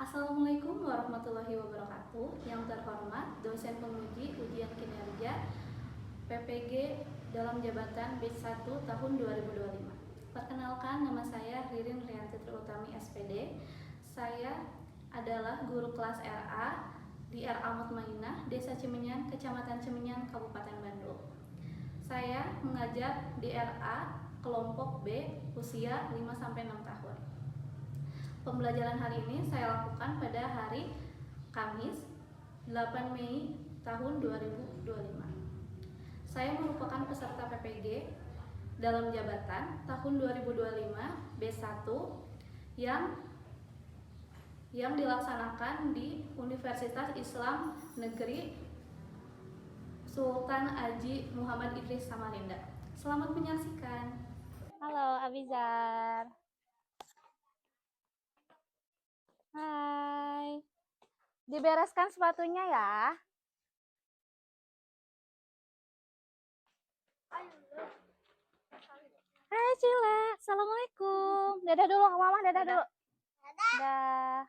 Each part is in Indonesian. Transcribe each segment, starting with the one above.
Assalamualaikum warahmatullahi wabarakatuh. Yang terhormat dosen penguji ujian kinerja PPG dalam jabatan batch 1 tahun 2025. Perkenalkan, nama saya Ririn Rianti Terutami SPD. Saya adalah guru kelas RA di RA Mutmainah, Desa Cimenyan, Kecamatan Cimenyan, Kabupaten Bandung. Saya mengajar di RA kelompok B usia 5-6 tahun. Pembelajaran hari ini saya lakukan pada hari Kamis 8 Mei tahun 2025. Saya merupakan peserta PPG dalam jabatan tahun 2025 B1 yang dilaksanakan di Universitas Islam Negeri Sultan Haji Muhammad Idris Samarinda. Selamat menyaksikan. Halo Abizar. Hai. Dibereskan sepatunya ya. Hai Cila. Assalamualaikum. Dadah dulu ke mama, dadah dulu. Dadah.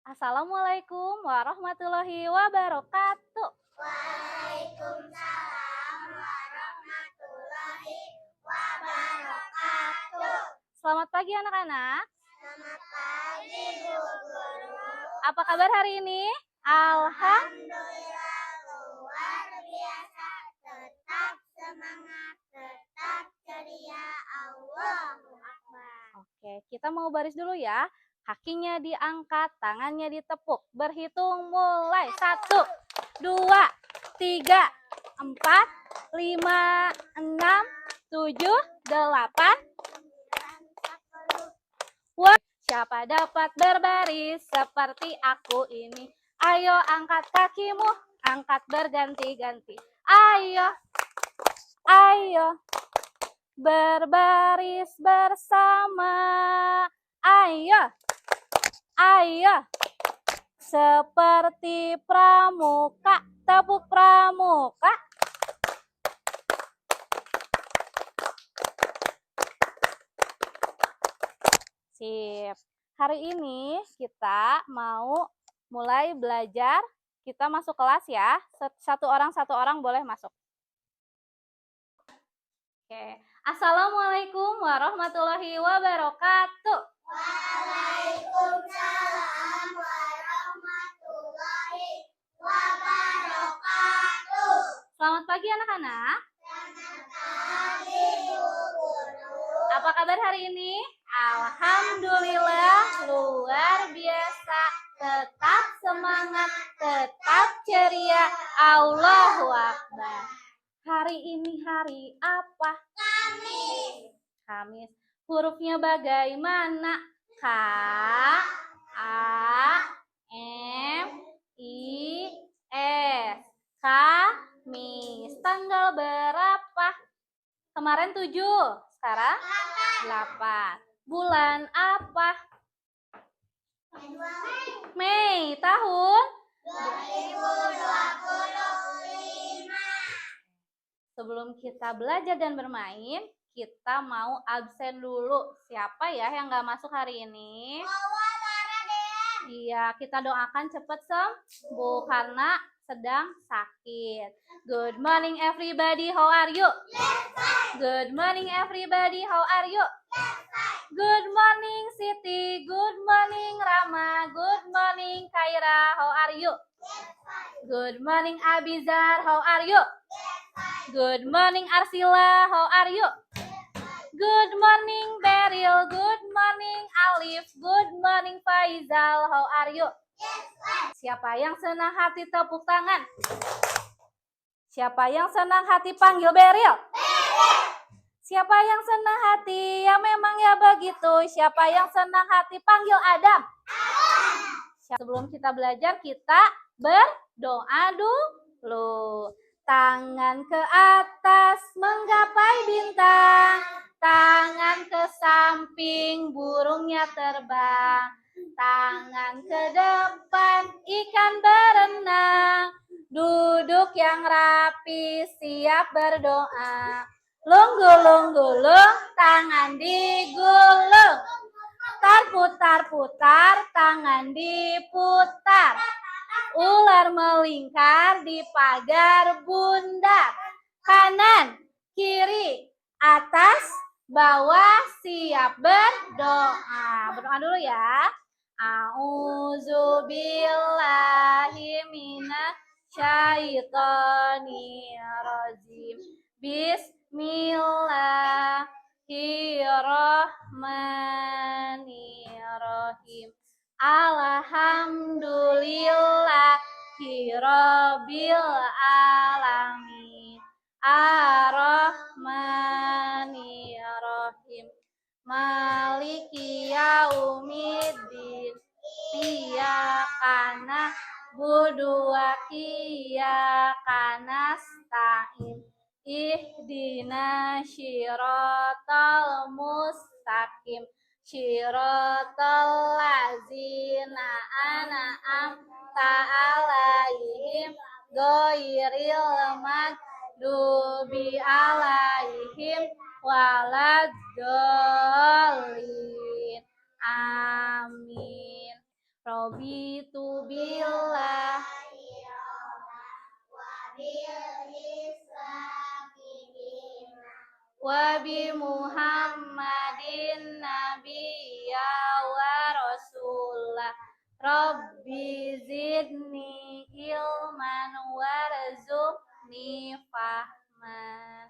Assalamualaikum warahmatullahi wabarakatuh. Waalaikumsalam warahmatullahi wabarakatuh. Selamat pagi anak-anak. Selamat pagi Bu Guru. Apa kabar hari ini? Alhamdulillah luar biasa. Tetap semangat, tetap ceria. Allahu Akbar. Oke, kita mau baris dulu ya. Kakinya diangkat, tangannya ditepuk. Berhitung mulai. 1, 2, 3, 4, 5, 6, 7, 8. Wah, siapa dapat berbaris seperti aku ini? Ayo angkat kakimu, angkat berganti-ganti. Ayo, ayo, berbaris bersama. Ayo, ayo, seperti pramuka, tepuk pramuka. Sip. Hari ini kita mau mulai belajar. Kita masuk kelas ya. Satu orang boleh masuk. Oke. Assalamualaikum warahmatullahi wabarakatuh. Waalaikumsalam warahmatullahi wabarakatuh. Selamat pagi anak-anak. Selamat pagi Bu Guru. Apa kabar hari ini? Alhamdulillah luar biasa. Tetap semangat, tetap ceria. Allahu Akbar. Hari ini hari apa? Kamis. Kamis. Hurufnya bagaimana? K, A, M, I, S. Kamis. Tanggal berapa? Kemarin 7, sekarang 8. Bulan apa? Mei. Tahun 2025. Sebelum kita belajar dan bermain, kita mau absen dulu. Siapa ya yang nggak masuk hari ini? Iya, kita doakan cepat sembuh karena sedang sakit. Good morning everybody, how are you? Good morning everybody, how are you? Good morning Siti, good morning Rama, good morning Kaira, how are you? Good morning Abizar, how are you? Good morning Arsila, how are you? Good morning Beryl, good morning Alif, good morning Faizal, how are you? Siapa yang senang hati tepuk tangan? Siapa yang senang hati panggil Beryl? Siapa yang senang hati? Ya memang ya begitu. Siapa yang senang hati panggil Adam? Sebelum kita belajar, kita berdoa dulu. Tangan ke atas menggapai bintang. Tangan ke samping burungnya terbang. Tangan ke depan ikan berenang. Duduk yang rapi siap berdoa. Lung gulung gulung tangan digulung. Tar Putar-putar, tangan diputar. Ular melingkar di pagar bundar. Kanan, kiri, atas, bawah, siap berdoa. Berdoa dulu ya. A'udzubillahi minasyaitonirrajim. Bismillahirrahmanirrahim. Alhamdulillahirabbil alamin. Ar-Rahmanir-Rahim. Maliki yaumiddin. Iyyaka na'budu wa iyyaka nasta'in. Ihdinas syiratal mustaqim. Syiratal ladzina an'amta 'alaihim ghairil maghdubi 'alaihim waladdallin. Amin. Robitu billah wa bi Muhammadin nabiyya wa rasulah. Rabbi zidni ilman warzuqni fahman.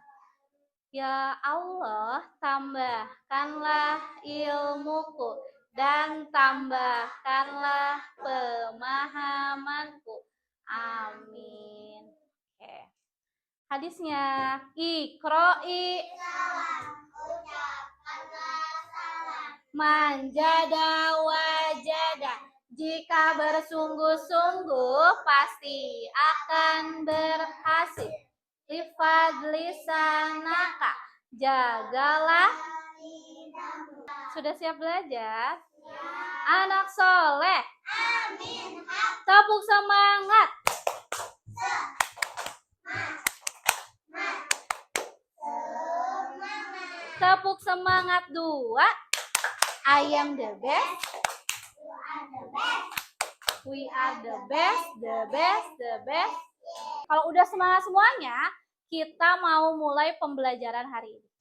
Ya Allah, tambahkanlah ilmuku dan tambahkanlah pemahamanku. Amin. Oke. Hadisnya, Iqra'i manjada wajada. Jika bersungguh-sungguh pasti akan berhasil. Ifadlisanaka, jagalah. Sudah siap belajar? Anak soleh. Amin. Tepuk semangat. Tepuk semangat dua. I am the best. We are the best, the best, the best. Kalau udah semangat semuanya, kita mau mulai pembelajaran hari ini.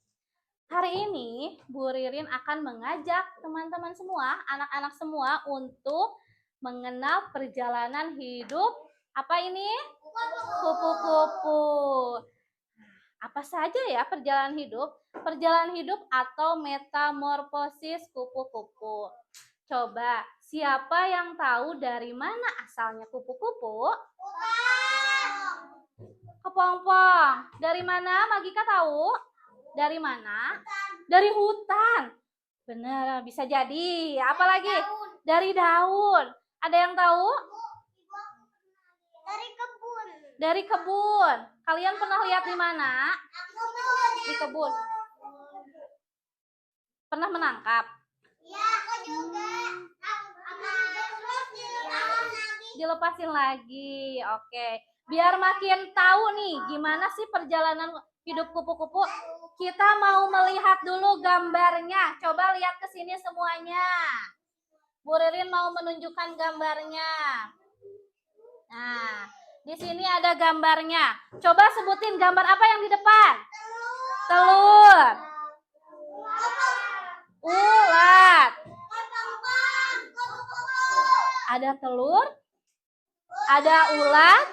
Hari ini, Bu Ririn akan mengajak teman-teman semua, anak-anak semua untuk mengenal perjalanan hidup. Apa ini? Kupu-kupu. Apa saja ya perjalanan hidup? Perjalanan hidup atau metamorfosis kupu-kupu. Coba, siapa yang tahu dari mana asalnya kupu-kupu? Kepompong. Dari mana? Magika tahu? Dari mana? Dari hutan. Benar, bisa jadi. Apa lagi? Dari daun. Ada yang tahu? Dari kebun. Dari kebun. Kalian pernah lihat di mana? Di kebun. Pernah menangkap? Ya, aku juga. Terus Dilepasin lagi. Oke. Biar makin tahu nih gimana sih perjalanan hidup kupu-kupu. Kita mau melihat dulu gambarnya. Coba lihat ke sini semuanya. Bu Ririn mau menunjukkan gambarnya. Nah, di sini ada gambarnya. Coba sebutin gambar apa yang di depan? Telur. Ulat. Ada telur, ada ulat,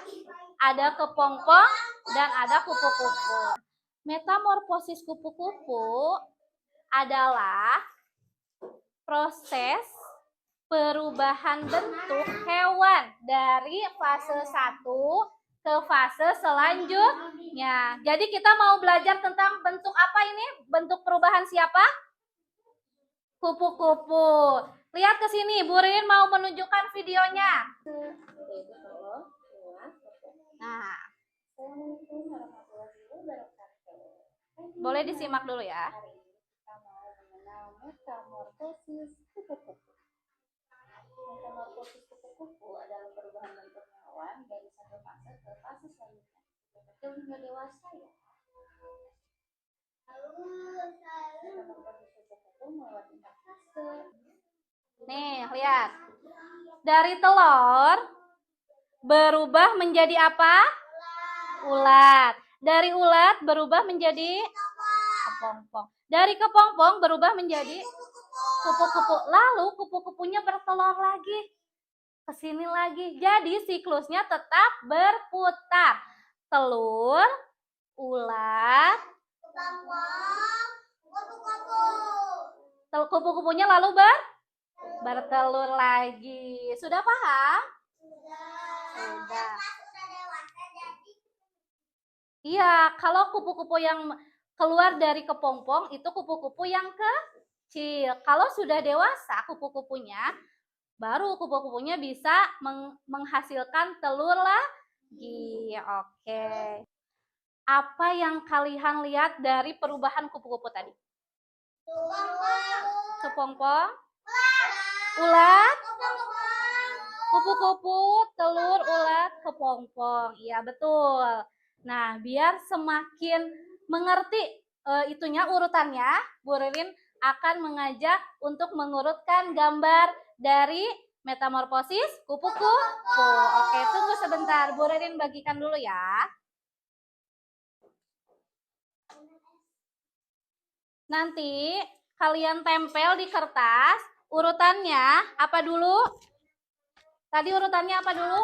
ada kepompong, dan ada kupu-kupu. Metamorfosis kupu-kupu adalah proses perubahan bentuk hewan dari fase 1 ke fase selanjutnya. Jadi kita mau belajar tentang bentuk apa ini? Bentuk perubahan siapa? Kupu-kupu. Lihat ke sini, Bu Ririn mau menunjukkan videonya. Nah, boleh disimak dulu ya. Metamorfosis kupu-kupu. Metamorfosis kupu-kupu adalah perubahan bentuk hewan dari satu fase ke fase selanjutnya. Kecil hingga dewasa ya. Metamorfosis kupu-kupu melewati 4 fase. Nih, lihat. Dari telur berubah menjadi apa? Ulat. Dari ulat berubah menjadi kepompong. Dari kepompong berubah menjadi kupu-kupu. Lalu kupu-kupunya bertelur lagi. Kesini lagi. Jadi siklusnya tetap berputar. Telur, ulat, kupu-kupunya lalu bertelur lagi. Sudah paham? Sudah. Iya, kalau kupu-kupu yang keluar dari kepompong itu kupu-kupu yang kecil. Kalau sudah dewasa kupu-kupunya, baru kupu-kupunya bisa menghasilkan telur lagi. Oke. Apa yang kalian lihat dari perubahan kupu-kupu tadi? Kepompong, ulat, kupu-kupu, telur, ulat, kepompong. Iya, betul. Nah, biar semakin mengerti itunya urutannya, Bu Ririn akan mengajak untuk mengurutkan gambar dari metamorfosis kupu-kupu. Oke, tunggu sebentar. Bu Ririn bagikan dulu ya. Nanti kalian tempel di kertas urutannya apa dulu? Tadi urutannya apa dulu?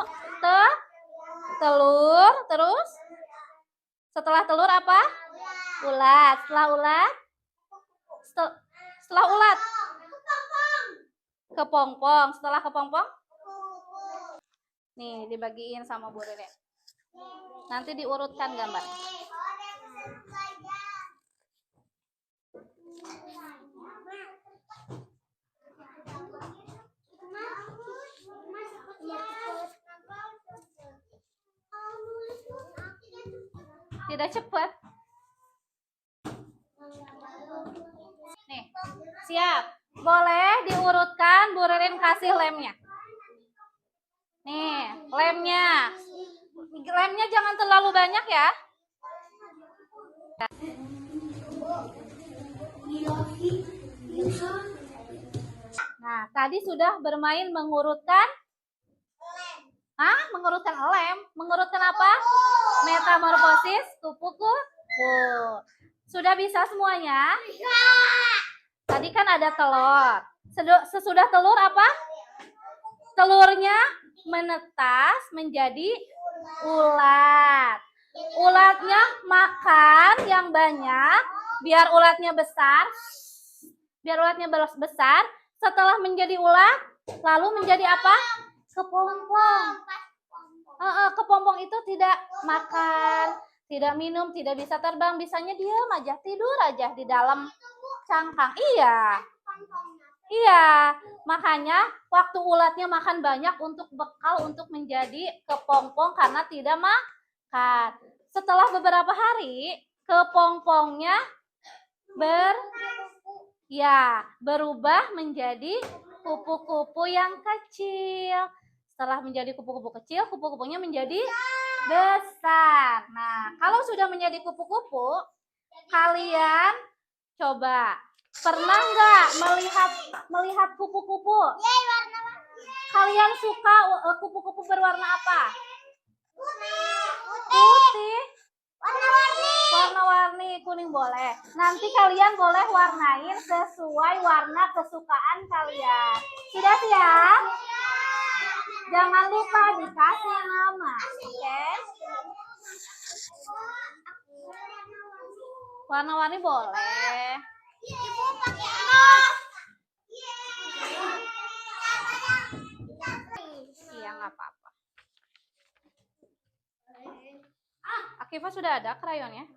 Telur, terus setelah telur apa? Ulat. Setelah ulat? Setelah ulat? Kepompong. Setelah kepompong? Nih, dibagiin sama Bu Ririn. Nanti diurutkan gambar. Tidak cepat. Nih, siap. Boleh diurutkan, Bu Ririn kasih lemnya. Nih, lemnya. Lemnya jangan terlalu banyak ya. Nah, tadi sudah bermain mengurutkan mengurutkan lem. Mengurutkan apa? Metamorfosis kupu-kupu. Sudah bisa semuanya? Tadi kan ada telur. Sesudah telur apa? Telurnya menetas menjadi ulat. Ulatnya makan yang banyak biar ulatnya besar. Biar ulatnya besar. Setelah menjadi ulat, lalu menjadi apa? Kepompong. Kepompong itu tidak makan, tidak minum, tidak bisa terbang, bisanya diam aja, tidur aja di dalam cangkang. Iya, makanya waktu ulatnya makan banyak untuk bekal untuk menjadi kepompong karena tidak makan. Setelah beberapa hari, kepompongnya berubah menjadi kupu-kupu yang kecil. Setelah menjadi kupu-kupu kecil, kupu-kupunya menjadi besar. Nah, kalau sudah menjadi kupu-kupu, kalian coba pernah nggak melihat kupu-kupu? Kalian suka kupu-kupu berwarna apa? Putih. Warna-warni, kuning boleh. Nanti kalian boleh warnain sesuai warna kesukaan kalian. Sudah siap? Jangan lupa dikasih nama, oke? Warna-warni boleh. Iya, nggak apa-apa. Akifah sudah ada krayonnya?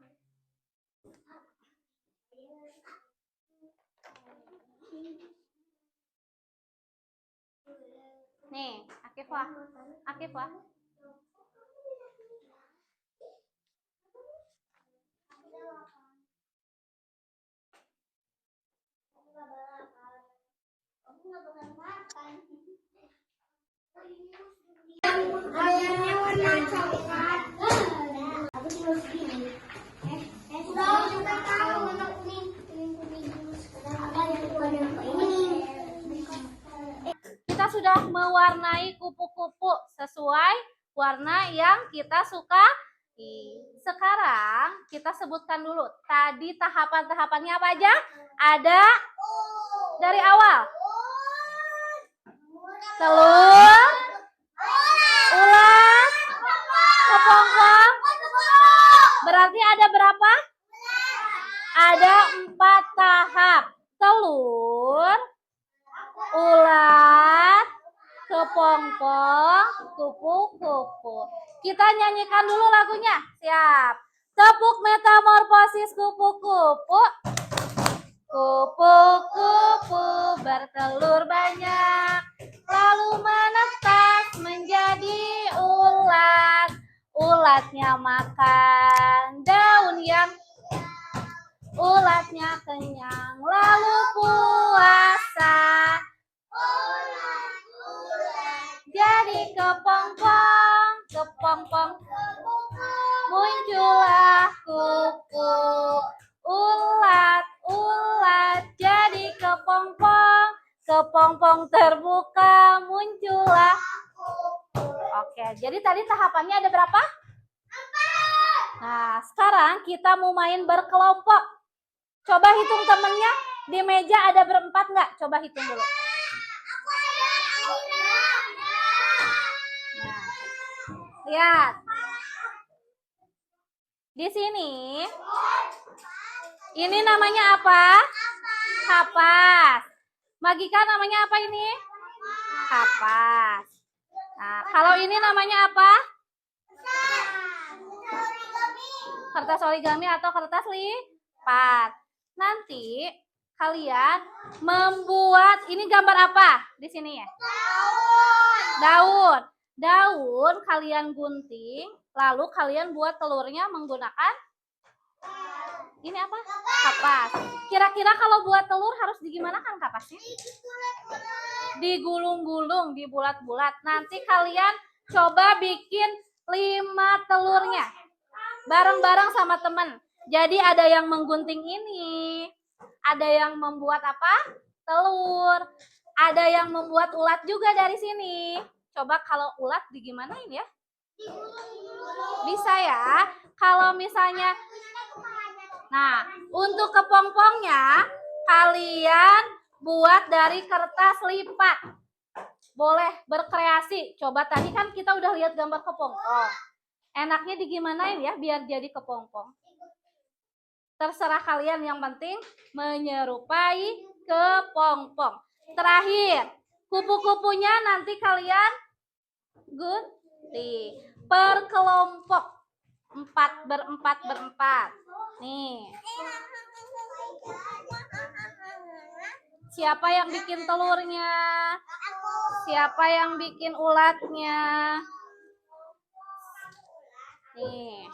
Nih, Akifah. Ayamnya warna coklat. Kita tahu warna kuning. Apa yang warna kuning? sudah mewarnai kupu-kupu sesuai warna yang kita suka. Sekarang kita sebutkan dulu. Tadi tahapan-tahapannya apa aja? Ada dari awal. Telur, ulat, kepompong. Berarti ada berapa? Ada 4 tahap. Telur, ulat, kepompong, kupu-kupu. Kita nyanyikan dulu lagunya. Siap. Tepuk metamorfosis kupu-kupu. Kupu-kupu bertelur banyak, lalu menetas menjadi ulat. Ulatnya makan daun yang ulatnya kenyang, lalu puasa. Jadi kepompong, kepompong, muncullah kupu. Ulat, ulat, jadi kepompong, kepompong terbuka, muncullah. Oke, jadi tadi tahapannya ada berapa? Nah, sekarang kita mau main berkelompok. Coba hitung temennya, di meja ada berempat nggak? Coba hitung dulu. Nah, lihat. Di sini, ini namanya apa? Kapas. Magika namanya apa ini? Kapas. Nah, kalau ini namanya apa? Kertas origami atau kertas lipat. Nanti kalian membuat, ini gambar apa di sini ya? Daun. Daun kalian gunting, lalu kalian buat telurnya menggunakan ini apa? Kapas. Kira-kira kalau buat telur harus digimanakan kapasnya? Digulung-gulung, dibulat-bulat. Nanti kalian coba bikin 5 telurnya. Bareng-bareng sama teman. Jadi ada yang menggunting ini. Ada yang membuat apa? Telur. Ada yang membuat ulat juga dari sini. Coba kalau ulat digimanain ya? Bisa ya. Kalau misalnya, nah, untuk kepompongnya kalian buat dari kertas lipat. Boleh berkreasi. Coba tadi kan kita udah lihat gambar kepompong. Enaknya digimanain ya biar jadi kepompong? Terserah kalian, yang penting menyerupai kepompong. Terakhir, kupu-kupunya nanti kalian gunting per kelompok. 4 berempat. Nih. Siapa yang bikin telurnya? Siapa yang bikin ulatnya? Nih.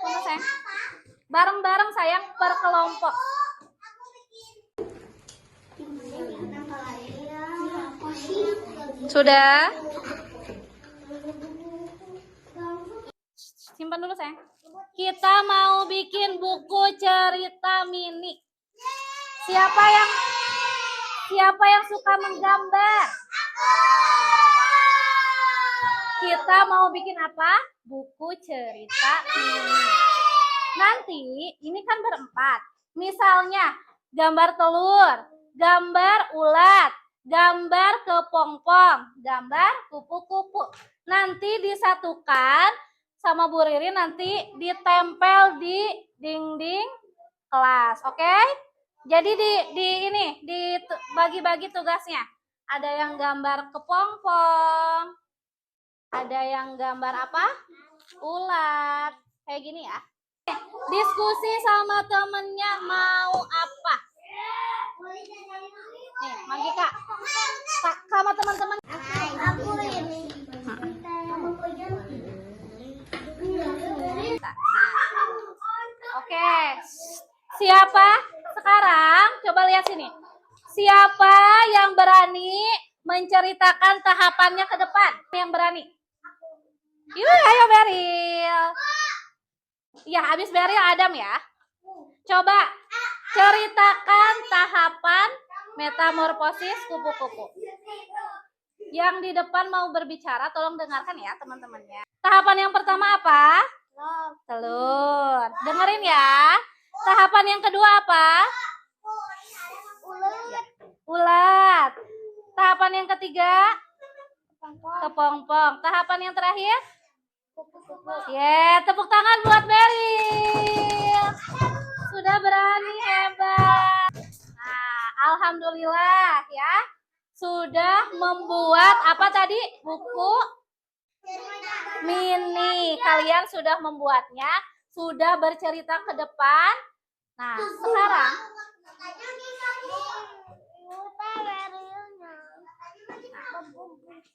Tunggu sayang. Bareng-bareng sayang per kelompok. Sudah? Simpan dulu sayang. Kita mau bikin buku cerita mini. Siapa yang suka menggambar? Kita mau bikin apa? Buku cerita mini. Nanti ini kan berempat. Misalnya gambar telur, gambar ulat, gambar kepompong, gambar kupu-kupu. Nanti disatukan sama Bu Riri, nanti ditempel di dinding kelas. Oke? Jadi dibagi-bagi tugasnya. Ada yang gambar kepompong, ada yang gambar apa? Ulat. Kayak gini ya. Diskusi sama temennya mau apa? Nih, Magika. Sama teman-teman. Aku ini. Oke. Siapa? Sekarang coba lihat sini. Siapa yang berani menceritakan tahapannya ke depan? Yang berani? Yuk, ayo Beril. Ya, habis Beril Adam ya. Coba ceritakan tahapan metamorfosis kupu-kupu. Yang di depan mau berbicara, tolong dengarkan ya teman-temannya. Tahapan yang pertama apa? Telur. Dengerin ya. Tahapan yang kedua apa? Ulat. Tahapan yang ketiga? Kepompong. Tahapan yang terakhir? Tepuk tangan buat Beryl. Sudah berani, hebat. Nah, alhamdulillah ya. Sudah membuat apa tadi? Buku mini. Kalian sudah membuatnya, sudah bercerita ke depan. Nah, sekarang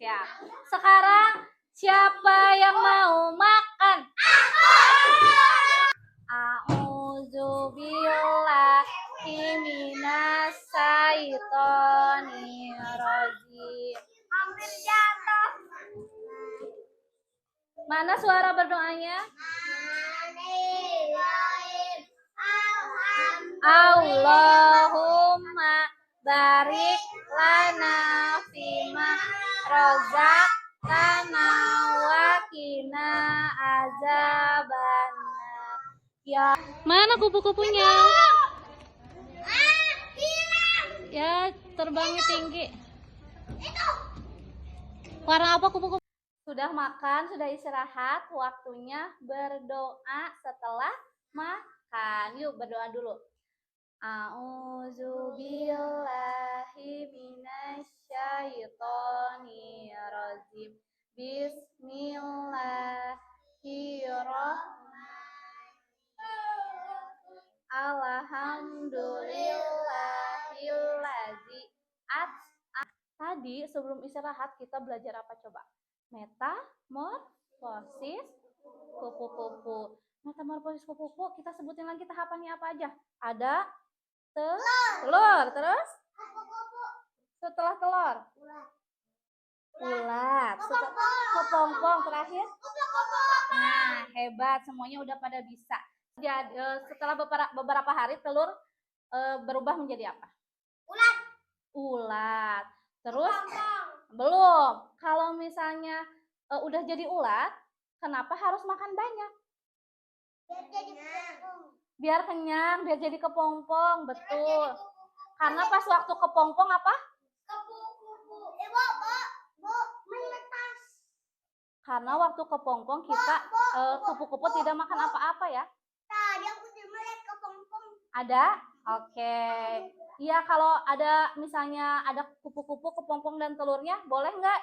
siap. Sekarang siapa yang mau makan? A'udzubillahi minasyaitonirrajim. Hampir jatuh. Mana suara berdoanya? Allahumma barik lana fima razaqtana wa qina azabannar. Ya, mana kupu-kupunya? Ya, terbangnya tinggi. Warna apa kupu-kupu? Sudah makan, sudah istirahat, waktunya berdoa setelah makan. Yuk berdoa dulu. A'udzubillahi minasyaitonirrajim. Bismillahirrahmanirrahim. Alhamdulillahilladzi Tadi sebelum istirahat kita belajar apa coba? Metamorfosis kupu-kupu. Metamorfosis kupu-kupu kita sebutin lagi tahapannya apa aja? Ada telur, terus setelah telur ulat, kepompong, terakhir. Nah, hebat, semuanya udah pada bisa. Jadi setelah beberapa hari telur berubah menjadi apa? Ulat. Terus belum. Kalau misalnya udah jadi ulat, kenapa harus makan banyak? Biar kenyang, biar jadi kepompong, betul. Karena pas waktu kepompong apa? Karena waktu kepompong kita kupu-kupu tidak makan apa-apa ya? Ada? Oke. Iya, kalau ada misalnya ada kupu-kupu, kepompong dan telurnya, boleh nggak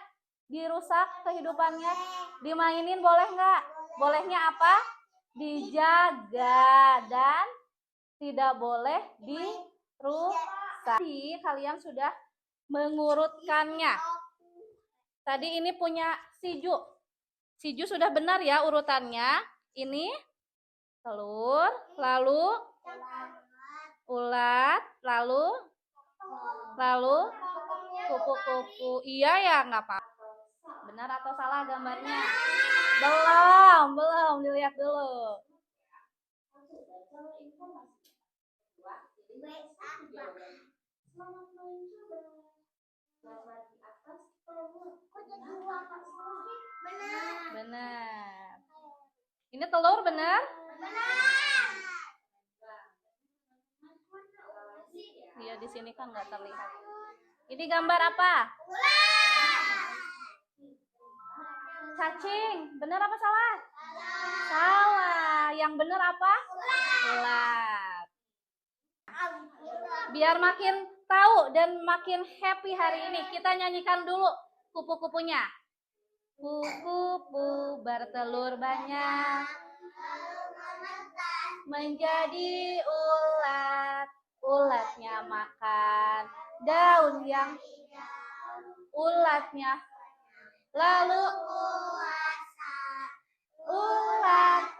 dirusak kehidupannya? Dimainin boleh nggak? Bolehnya apa? Dijaga dan tidak boleh dirusak. Jadi kalian sudah mengurutkannya. Tadi ini punya Siju. Siju sudah benar ya urutannya. Ini telur, lalu ulat, lalu kupu-kupu. Iya ya, nggak apa-apa. Benar atau salah gambarnya? Belum dilihat dulu. Benar. Ini telur benar? Iya, di sini kan nggak terlihat. Ini gambar apa? Cacing. Benar apa salah? Salah. Yang benar apa? Ulat. Biar makin tahu dan makin happy hari ini, kita nyanyikan dulu kupu-kupunya. Kupu-kupu bertelur banyak, menjadi ulat. Ulatnya makan daun yang ulatnya. Lalu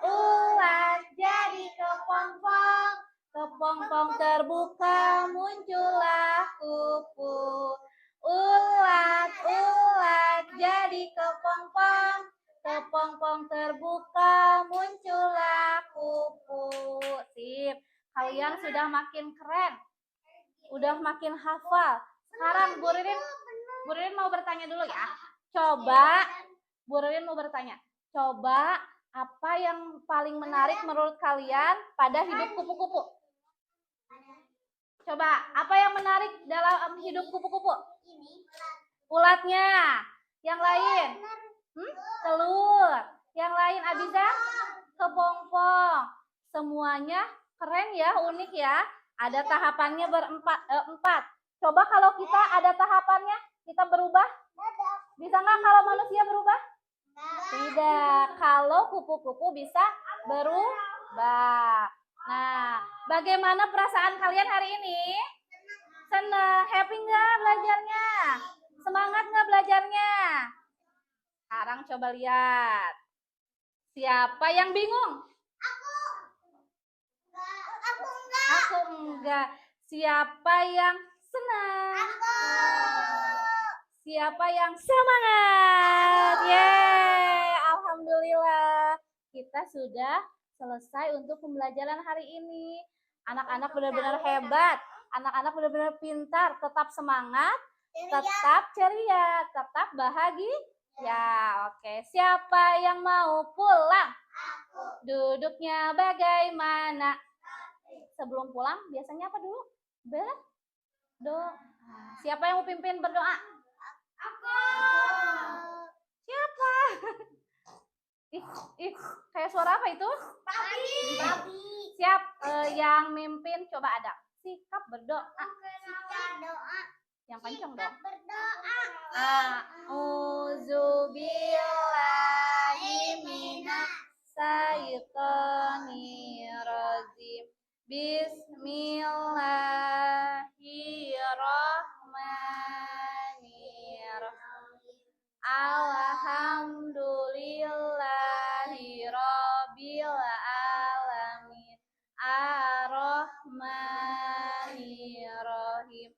ulat jadi kepompong. Kepompong terbuka, muncullah kupu. Ulat jadi kepompong. Kepompong terbuka, muncullah kupu. Sip, kalian sudah makin keren. udah makin hafal. Sekarang Bu Ririn mau bertanya dulu ya. Coba, Bu Ririn mau bertanya. Coba apa yang paling menarik menurut kalian pada hidup kupu-kupu? Coba, apa yang menarik dalam hidup kupu-kupu? Ulatnya. Yang lain? Telur. Yang lain, Abiza? Kepompong. Semuanya keren ya, unik ya. Ada tahapannya empat. Coba kalau kita ada tahapannya, kita berubah? Bisa nggak kalau manusia berubah? Tidak. Kalau kupu-kupu bisa berubah. Nah, bagaimana perasaan kalian hari ini? Senang, happy nggak belajarnya? Semangat nggak belajarnya? Sekarang coba lihat. Siapa yang bingung? Aku enggak. Siapa yang senang? Siapa yang semangat? Yeay, alhamdulillah. Kita sudah selesai untuk pembelajaran hari ini. Anak-anak benar-benar hebat. Anak-anak benar-benar pintar. Tetap semangat, tetap ceria, tetap bahagia. Ya, oke. Siapa yang mau pulang? Duduknya bagaimana? Sebelum pulang biasanya apa dulu? Berdoa. Siapa yang mau pimpin berdoa? Aku. Siapa? Ih, kayak suara apa itu? Babi. Siap, yang mimpin coba ada. Sikap berdoa. Yang kenceng dong. A'udzubillahi minasyaitonirrajim. Bismillahirrahmanirrahim. Alhamdulillahirabbil alamin. Ar-Rahmanirrahim.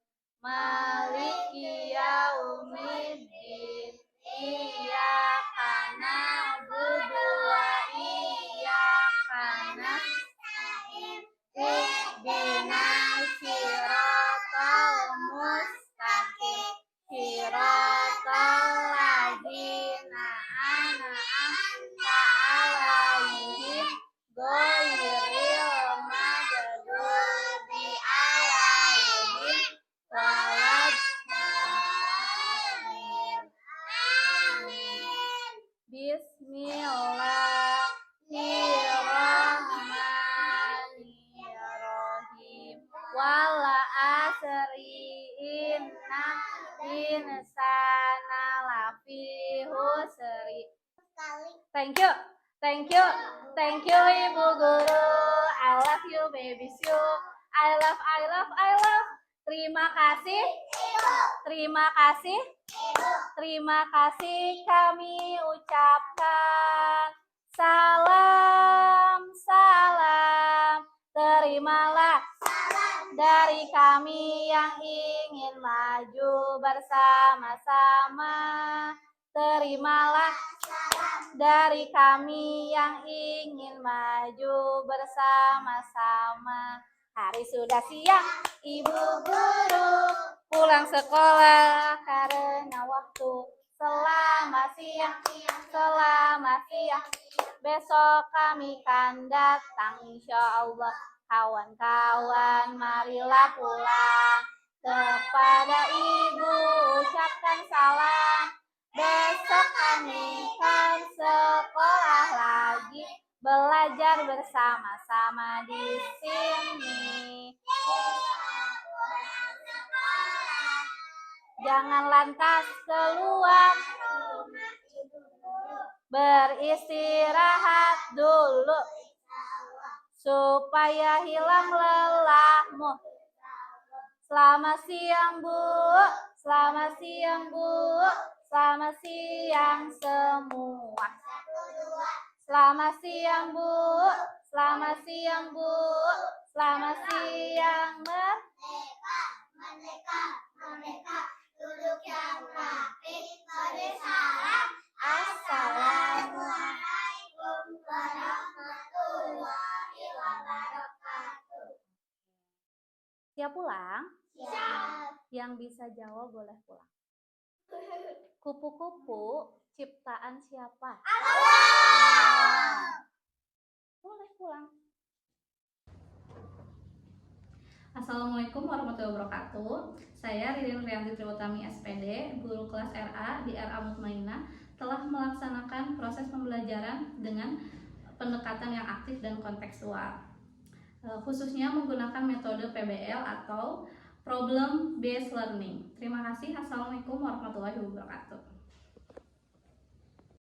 Maliki yaumiddin. Iyyaka na'budu wa iyyaka nasta'in. Ihdinas siratal mustaqim. Siratal ladzina an'amta 'alaihim ghairil maghdubi 'alaihim waladdallin. Amin. Bismillahirrahmanirrahim. Wala asri innal insana lafi husri. Thank you. Ibu Guru. I love you, babies you. I love. Terima kasih kami ucapkan. Salam. Terimalah dari kami yang ingin maju bersama-sama. Terimalah dari kami yang ingin maju bersama-sama. Hari sudah siang, Ibu Guru pulang sekolah karena waktu. Selamat siang. Besok kami kan datang insya Allah. Kawan-kawan marilah pulang. Kepada Ibu ucapkan salam. Besok kami kan sekolah lagi. Belajar bersama-sama di sini. Jangan lantas keluar. Beristirahat dulu supaya hilang lelahmu. Selamat siang, Bu. Selamat siang semua. Selamat siang, Bu. Selamat siang Merdeka. Duduk yang rapi. Beri salam. Assalamualaikum warahmatullahi wabarakatuh. Siap pulang? Siap. Yang bisa jawab boleh pulang. Kupu-kupu ciptaan siapa? Boleh pulang. Assalamualaikum warahmatullahi wabarakatuh. Saya Ririn Rianti Triutami SPD, guru kelas RA di RA Mutmainah, telah melaksanakan proses pembelajaran dengan pendekatan yang aktif dan kontekstual, khususnya menggunakan metode PBL atau Problem Based Learning. Terima kasih. Assalamualaikum warahmatullahi wabarakatuh.